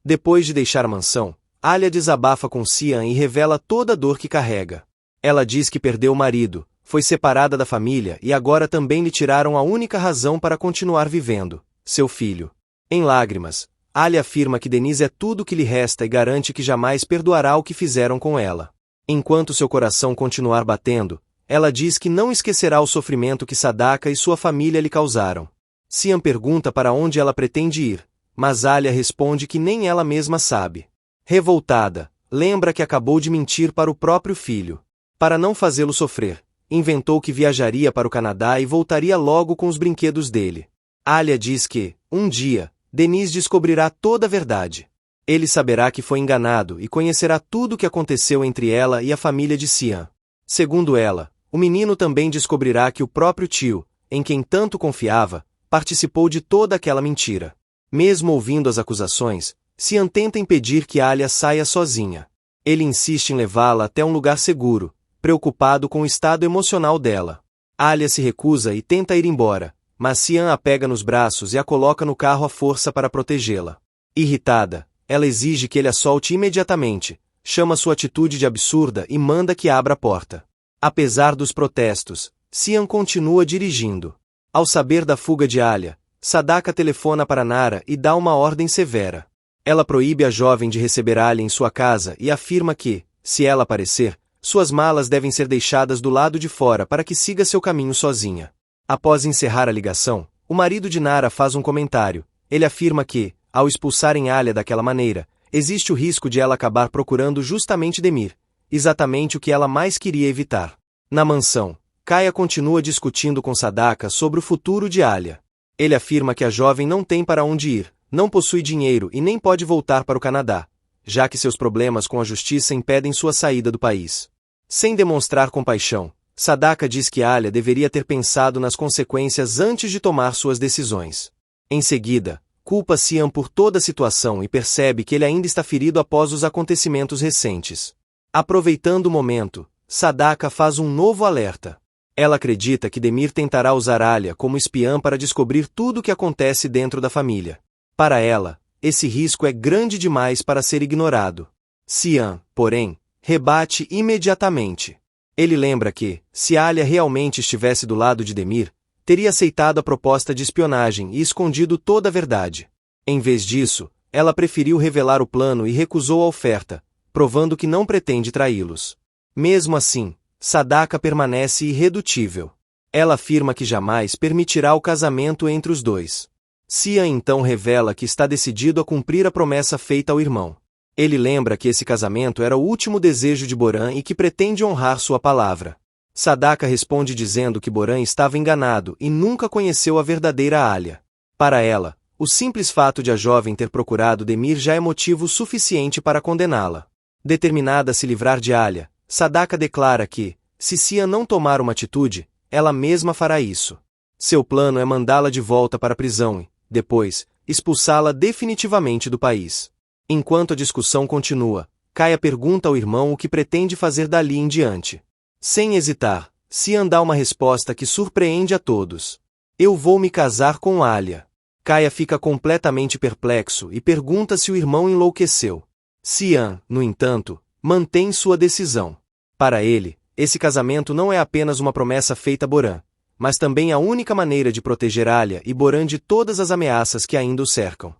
Depois de deixar a mansão, Alia desabafa com Cian e revela toda a dor que carrega. Ela diz que perdeu o marido, foi separada da família e agora também lhe tiraram a única razão para continuar vivendo, seu filho. Em lágrimas, Alia afirma que Denise é tudo o que lhe resta e garante que jamais perdoará o que fizeram com ela. Enquanto seu coração continuar batendo, ela diz que não esquecerá o sofrimento que Sadaka e sua família lhe causaram. Cian pergunta para onde ela pretende ir, mas Alia responde que nem ela mesma sabe. Revoltada, lembra que acabou de mentir para o próprio filho. Para não fazê-lo sofrer, inventou que viajaria para o Canadá e voltaria logo com os brinquedos dele. Alia diz que, um dia, Denise descobrirá toda a verdade. Ele saberá que foi enganado e conhecerá tudo o que aconteceu entre ela e a família de Cian. Segundo ela, o menino também descobrirá que o próprio tio, em quem tanto confiava, participou de toda aquela mentira. Mesmo ouvindo as acusações, Cian tenta impedir que Alia saia sozinha. Ele insiste em levá-la até um lugar seguro, preocupado com o estado emocional dela. Alia se recusa e tenta ir embora, mas Cian a pega nos braços e a coloca no carro à força para protegê-la. Irritada, ela exige que ele a solte imediatamente, chama sua atitude de absurda e manda que abra a porta. Apesar dos protestos, Cian continua dirigindo. Ao saber da fuga de Alia, Sadaka telefona para Nara e dá uma ordem severa. Ela proíbe a jovem de receber Alia em sua casa e afirma que, se ela aparecer, suas malas devem ser deixadas do lado de fora para que siga seu caminho sozinha. Após encerrar a ligação, o marido de Nara faz um comentário. Ele afirma que, ao expulsarem Alia daquela maneira, existe o risco de ela acabar procurando justamente Demir, exatamente o que ela mais queria evitar. Na mansão, Kaya continua discutindo com Sadaka sobre o futuro de Alia. Ele afirma que a jovem não tem para onde ir, não possui dinheiro e nem pode voltar para o Canadá, já que seus problemas com a justiça impedem sua saída do país. Sem demonstrar compaixão, Sadaka diz que Alia deveria ter pensado nas consequências antes de tomar suas decisões. Em seguida, culpa Cian por toda a situação e percebe que ele ainda está ferido após os acontecimentos recentes. Aproveitando o momento, Sadaka faz um novo alerta. Ela acredita que Demir tentará usar Alia como espiã para descobrir tudo o que acontece dentro da família. Para ela, esse risco é grande demais para ser ignorado. Cian, porém, rebate imediatamente. Ele lembra que, se Alia realmente estivesse do lado de Demir, teria aceitado a proposta de espionagem e escondido toda a verdade. Em vez disso, ela preferiu revelar o plano e recusou a oferta, provando que não pretende traí-los. Mesmo assim, Sadaka permanece irredutível. Ela afirma que jamais permitirá o casamento entre os dois. Cian então revela que está decidido a cumprir a promessa feita ao irmão. Ele lembra que esse casamento era o último desejo de Boran e que pretende honrar sua palavra. Sadaka responde dizendo que Boran estava enganado e nunca conheceu a verdadeira Alia. Para ela, o simples fato de a jovem ter procurado Demir já é motivo suficiente para condená-la. Determinada a se livrar de Alia, Sadaka declara que, se Cian não tomar uma atitude, ela mesma fará isso. Seu plano é mandá-la de volta para a prisão e, depois, expulsá-la definitivamente do país. Enquanto a discussão continua, Kaya pergunta ao irmão o que pretende fazer dali em diante. Sem hesitar, Cian dá uma resposta que surpreende a todos. Eu vou me casar com Alia. Kaya fica completamente perplexo e pergunta se o irmão enlouqueceu. Cian, no entanto, mantém sua decisão. Para ele, esse casamento não é apenas uma promessa feita a Boran, mas também a única maneira de proteger Alia e Boran de todas as ameaças que ainda o cercam.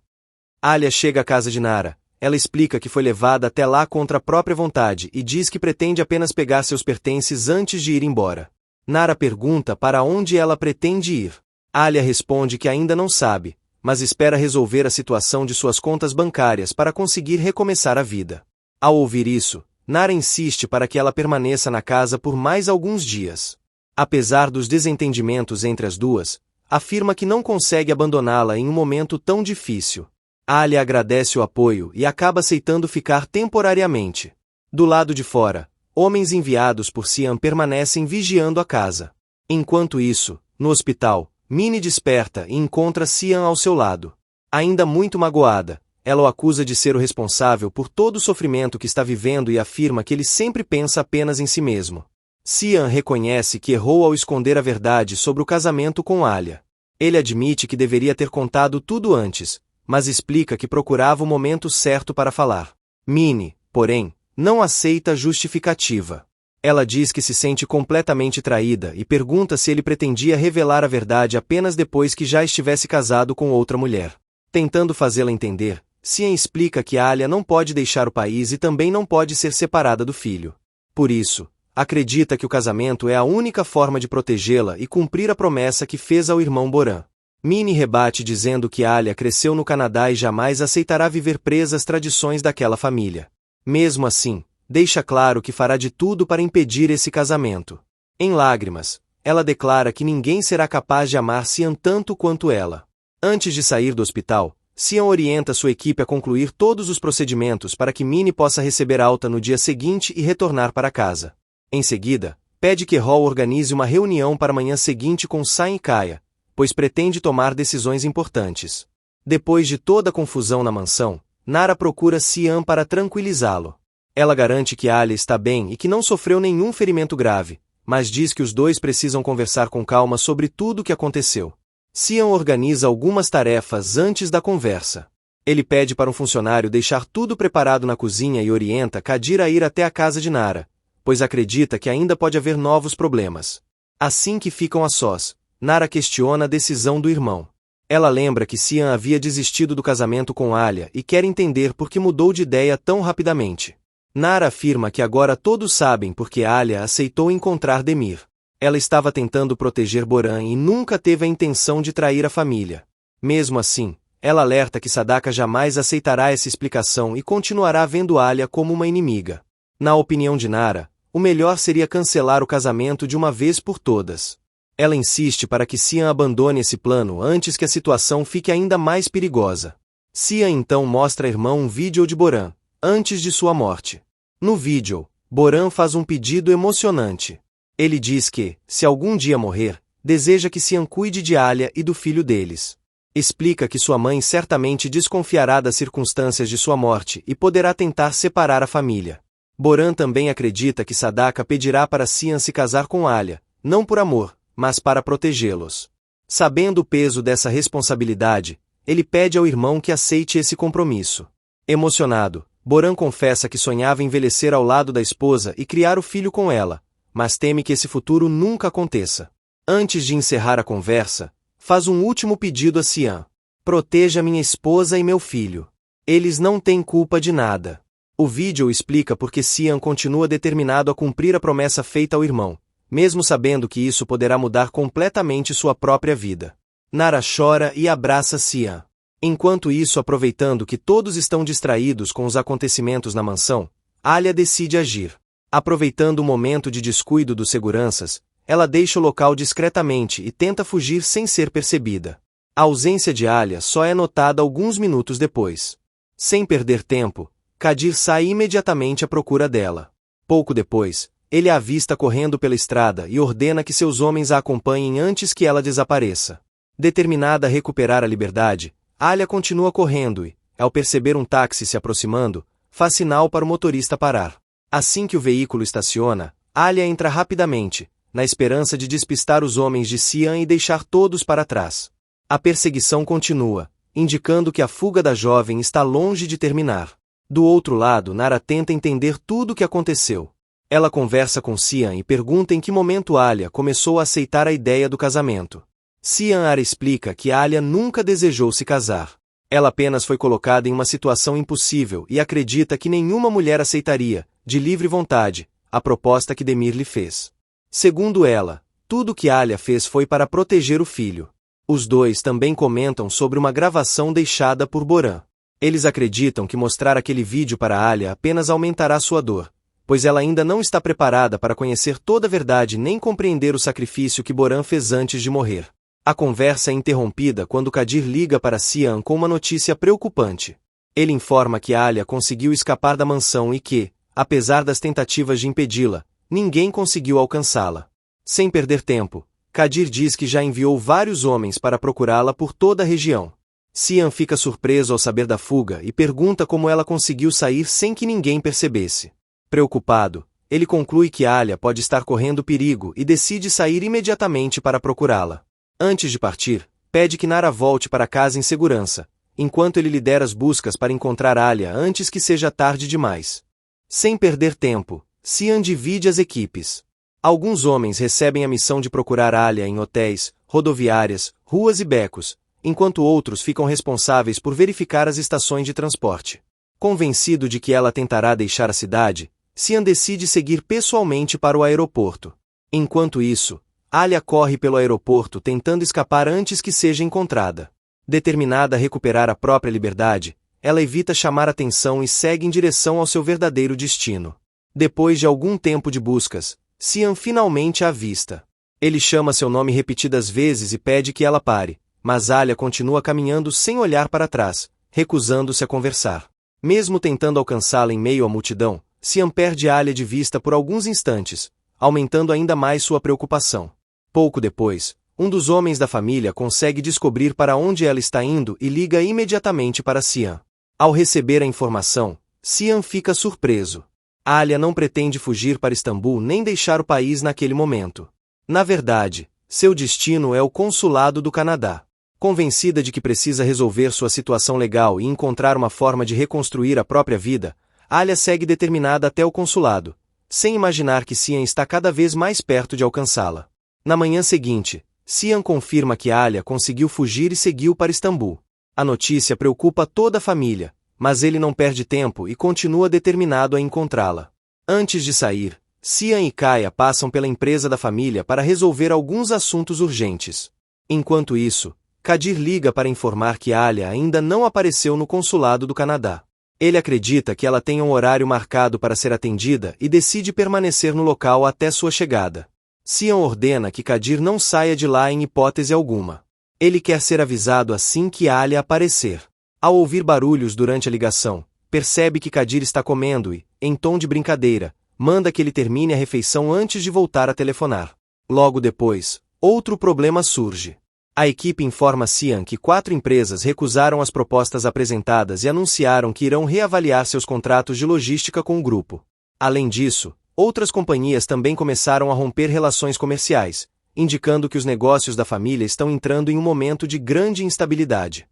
Alia chega à casa de Nara. Ela explica que foi levada até lá contra a própria vontade e diz que pretende apenas pegar seus pertences antes de ir embora. Nara pergunta para onde ela pretende ir. Alia responde que ainda não sabe, mas espera resolver a situação de suas contas bancárias para conseguir recomeçar a vida. Ao ouvir isso, Nara insiste para que ela permaneça na casa por mais alguns dias. Apesar dos desentendimentos entre as duas, afirma que não consegue abandoná-la em um momento tão difícil. Alia agradece o apoio e acaba aceitando ficar temporariamente. Do lado de fora, homens enviados por Cian permanecem vigiando a casa. Enquanto isso, no hospital, Minnie desperta e encontra Cian ao seu lado. Ainda muito magoada, ela o acusa de ser o responsável por todo o sofrimento que está vivendo e afirma que ele sempre pensa apenas em si mesmo. Cian reconhece que errou ao esconder a verdade sobre o casamento com Alia. Ele admite que deveria ter contado tudo antes, mas explica que procurava o momento certo para falar. Minnie, porém, não aceita a justificativa. Ela diz que se sente completamente traída e pergunta se ele pretendia revelar a verdade apenas depois que já estivesse casado com outra mulher. Tentando fazê-la entender, Cian explica que Alia não pode deixar o país e também não pode ser separada do filho. Por isso, acredita que o casamento é a única forma de protegê-la e cumprir a promessa que fez ao irmão Boran. Minnie rebate dizendo que Alia cresceu no Canadá e jamais aceitará viver presa às tradições daquela família. Mesmo assim, deixa claro que fará de tudo para impedir esse casamento. Em lágrimas, ela declara que ninguém será capaz de amar Cian tanto quanto ela. Antes de sair do hospital, Cian orienta sua equipe a concluir todos os procedimentos para que Minnie possa receber alta no dia seguinte e retornar para casa. Em seguida, pede que Hall organize uma reunião para a manhã seguinte com Sam e Kaya, pois pretende tomar decisões importantes. Depois de toda a confusão na mansão, Nara procura Cian para tranquilizá-lo. Ela garante que Alia está bem e que não sofreu nenhum ferimento grave, mas diz que os dois precisam conversar com calma sobre tudo o que aconteceu. Cian organiza algumas tarefas antes da conversa. Ele pede para um funcionário deixar tudo preparado na cozinha e orienta Kadir a ir até a casa de Nara, pois acredita que ainda pode haver novos problemas. Assim que ficam a sós, Nara questiona a decisão do irmão. Ela lembra que Cian havia desistido do casamento com Alia e quer entender por que mudou de ideia tão rapidamente. Nara afirma que agora todos sabem porque Alia aceitou encontrar Demir. Ela estava tentando proteger Boran e nunca teve a intenção de trair a família. Mesmo assim, ela alerta que Sadaka jamais aceitará essa explicação e continuará vendo Alia como uma inimiga. Na opinião de Nara, o melhor seria cancelar o casamento de uma vez por todas. Ela insiste para que Cian abandone esse plano antes que a situação fique ainda mais perigosa. Cian então mostra a irmã um vídeo de Boran, antes de sua morte. No vídeo, Boran faz um pedido emocionante. Ele diz que, se algum dia morrer, deseja que Cian cuide de Alia e do filho deles. Explica que sua mãe certamente desconfiará das circunstâncias de sua morte e poderá tentar separar a família. Boran também acredita que Sadaka pedirá para Cian se casar com Alia, não por amor, mas para protegê-los. Sabendo o peso dessa responsabilidade, ele pede ao irmão que aceite esse compromisso. Emocionado, Boran confessa que sonhava envelhecer ao lado da esposa e criar o filho com ela, mas teme que esse futuro nunca aconteça. Antes de encerrar a conversa, faz um último pedido a Cian. Proteja minha esposa e meu filho. Eles não têm culpa de nada. O vídeo explica por que Cian continua determinado a cumprir a promessa feita ao irmão, mesmo sabendo que isso poderá mudar completamente sua própria vida. Nara chora e abraça Cian. Enquanto isso, aproveitando que todos estão distraídos com os acontecimentos na mansão, Alia decide agir. Aproveitando o momento de descuido dos seguranças, ela deixa o local discretamente e tenta fugir sem ser percebida. A ausência de Alia só é notada alguns minutos depois. Sem perder tempo, Kadir sai imediatamente à procura dela. Pouco depois, ele a avista correndo pela estrada e ordena que seus homens a acompanhem antes que ela desapareça. Determinada a recuperar a liberdade, Alia continua correndo e, ao perceber um táxi se aproximando, faz sinal para o motorista parar. Assim que o veículo estaciona, Alia entra rapidamente, na esperança de despistar os homens de Cian e deixar todos para trás. A perseguição continua, indicando que a fuga da jovem está longe de terminar. Do outro lado, Nara tenta entender tudo o que aconteceu. Ela conversa com Cian e pergunta em que momento Alia começou a aceitar a ideia do casamento. Cian explica que Alia nunca desejou se casar. Ela apenas foi colocada em uma situação impossível e acredita que nenhuma mulher aceitaria, de livre vontade, a proposta que Demir lhe fez. Segundo ela, tudo o que Alia fez foi para proteger o filho. Os dois também comentam sobre uma gravação deixada por Boran. Eles acreditam que mostrar aquele vídeo para Alia apenas aumentará sua dor, pois ela ainda não está preparada para conhecer toda a verdade nem compreender o sacrifício que Boran fez antes de morrer. A conversa é interrompida quando Kadir liga para Cian com uma notícia preocupante. Ele informa que Alia conseguiu escapar da mansão e que, apesar das tentativas de impedi-la, ninguém conseguiu alcançá-la. Sem perder tempo, Kadir diz que já enviou vários homens para procurá-la por toda a região. Cian fica surpreso ao saber da fuga e pergunta como ela conseguiu sair sem que ninguém percebesse. Preocupado, ele conclui que Alia pode estar correndo perigo e decide sair imediatamente para procurá-la. Antes de partir, pede que Nara volte para casa em segurança, enquanto ele lidera as buscas para encontrar Alia antes que seja tarde demais. Sem perder tempo, Cian divide as equipes. Alguns homens recebem a missão de procurar Alia em hotéis, rodoviárias, ruas e becos, enquanto outros ficam responsáveis por verificar as estações de transporte. Convencido de que ela tentará deixar a cidade, Cian decide seguir pessoalmente para o aeroporto. Enquanto isso, Alia corre pelo aeroporto tentando escapar antes que seja encontrada. Determinada a recuperar a própria liberdade, ela evita chamar atenção e segue em direção ao seu verdadeiro destino. Depois de algum tempo de buscas, Cian finalmente a avista. Ele chama seu nome repetidas vezes e pede que ela pare, mas Alia continua caminhando sem olhar para trás, recusando-se a conversar. Mesmo tentando alcançá-la em meio à multidão, Cian perde Alia de vista por alguns instantes, aumentando ainda mais sua preocupação. Pouco depois, um dos homens da família consegue descobrir para onde ela está indo e liga imediatamente para Cian. Ao receber a informação, Cian fica surpreso. Alia não pretende fugir para Istambul nem deixar o país naquele momento. Na verdade, seu destino é o consulado do Canadá. Convencida de que precisa resolver sua situação legal e encontrar uma forma de reconstruir a própria vida, Alia segue determinada até o consulado, sem imaginar que Cian está cada vez mais perto de alcançá-la. Na manhã seguinte, Cian confirma que Alia conseguiu fugir e seguiu para Istambul. A notícia preocupa toda a família, mas ele não perde tempo e continua determinado a encontrá-la. Antes de sair, Cian e Kaya passam pela empresa da família para resolver alguns assuntos urgentes. Enquanto isso, Kadir liga para informar que Alia ainda não apareceu no consulado do Canadá. Ele acredita que ela tem um horário marcado para ser atendida e decide permanecer no local até sua chegada. Cian ordena que Kadir não saia de lá em hipótese alguma. Ele quer ser avisado assim que Alia aparecer. Ao ouvir barulhos durante a ligação, percebe que Kadir está comendo e, em tom de brincadeira, manda que ele termine a refeição antes de voltar a telefonar. Logo depois, outro problema surge. A equipe informa Cian que 4 empresas recusaram as propostas apresentadas e anunciaram que irão reavaliar seus contratos de logística com o grupo. Além disso, outras companhias também começaram a romper relações comerciais, indicando que os negócios da família estão entrando em um momento de grande instabilidade.